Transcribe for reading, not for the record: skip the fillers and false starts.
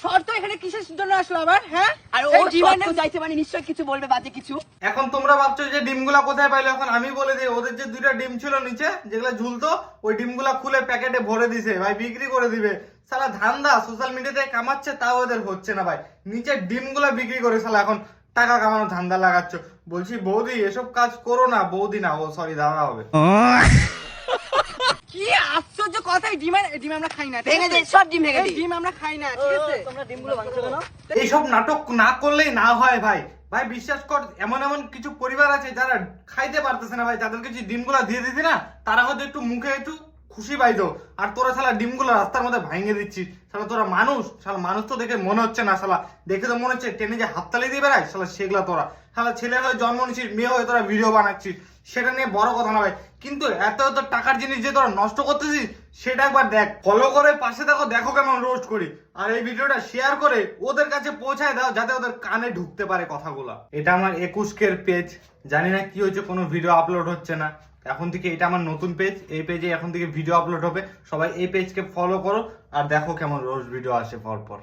শর্ত এখানে কিসের জন্য আসলো আবার? হ্যাঁ, আর ও শর্ত চাইছে মানে নিশ্চয় কিছু বলবে বাজে কিছু। এখন তোমরা ভাবছো যে ডিমগুলা কোথায় পাইলো, এখন আমি বলে দিই। ওদের যে 2টা ডিম ছিল নিচে যেগুলো ঝুলতো, ওই ডিমগুলা খুলে প্যাকেটে ভরে দিছে ভাই, বিক্রি করে দিবে। সালা ধান্দা সোশ্যাল মিডিয়াতে কামাচ্ছে, তাও ওদের হচ্ছে না ভাই। নিচে ডিমগুলা বিক্রি করে সালা এখন টাকা কামানো ধান্দা লাগাচ্ছ। বলছি বৌদি এসব কাজ করো না। বৌদি না, ও সরি দাদা হবে। কি আশ্চর্য কথা! ডিম আমরা খাই না, ভেঙে দে, সব ডিম ভেঙে দে। ডিম আমরা খাই না, ঠিক আছে? তোমরা ডিমগুলো ভাঙছো কেন? এইসব নাটক না করলেই না হয় ভাই। ভাই বিশ্বাস কর, এমন এমন কিছু পরিবার আছে যারা খাইতে পারতেছে না ভাই, তাদেরকে যে ডিমগুলা দিয়ে দিতি না, তারা হয়তো একটু মুখে একটু খুশি পাইতো। আর তোরা শালা ডিমগুলো রাস্তার মধ্যে ভাঙে দিচ্ছিস। শালা তোরা মানুষ? শালা মানুষ তো দেখে মনে হচ্ছে না। শালা দেখে তো মনে হচ্ছে ট্রেনে যে হাততালি দিয়ে বেড়ায়, শালা সেগুলা তোরা। শালা ছেলে হয়ে জন্ম নিচ্ছিস, মেয়ে হয়ে তোরা ভিডিও বানাচ্ছিস, সেটা নিয়ে বড় কথা না ভাই। কিন্তু এত এত টাকার জিনিস যে তোরা নষ্ট করতেছিস, সেটা একবার দেখ। ফলো করে পাশে দেখো, দেখো কেমন রোস্ট করি। আর এই ভিডিওটা শেয়ার করে ওদের কাছে পৌঁছায় দাও, যাতে ওদের কানে ঢুকতে পারে কথাগুলো। এটা আমার 21 পেজ। জানি না কি হয়েছে, কোনো ভিডিও আপলোড হচ্ছে না। এখন থেকে এটা আমার নতুন পেজ, এই পেজে এখন থেকে ভিডিও আপলোড হবে। সবাই এই পেজকে ফলো করো আর দেখো কেমন রোজ ভিডিও আসে পরপর।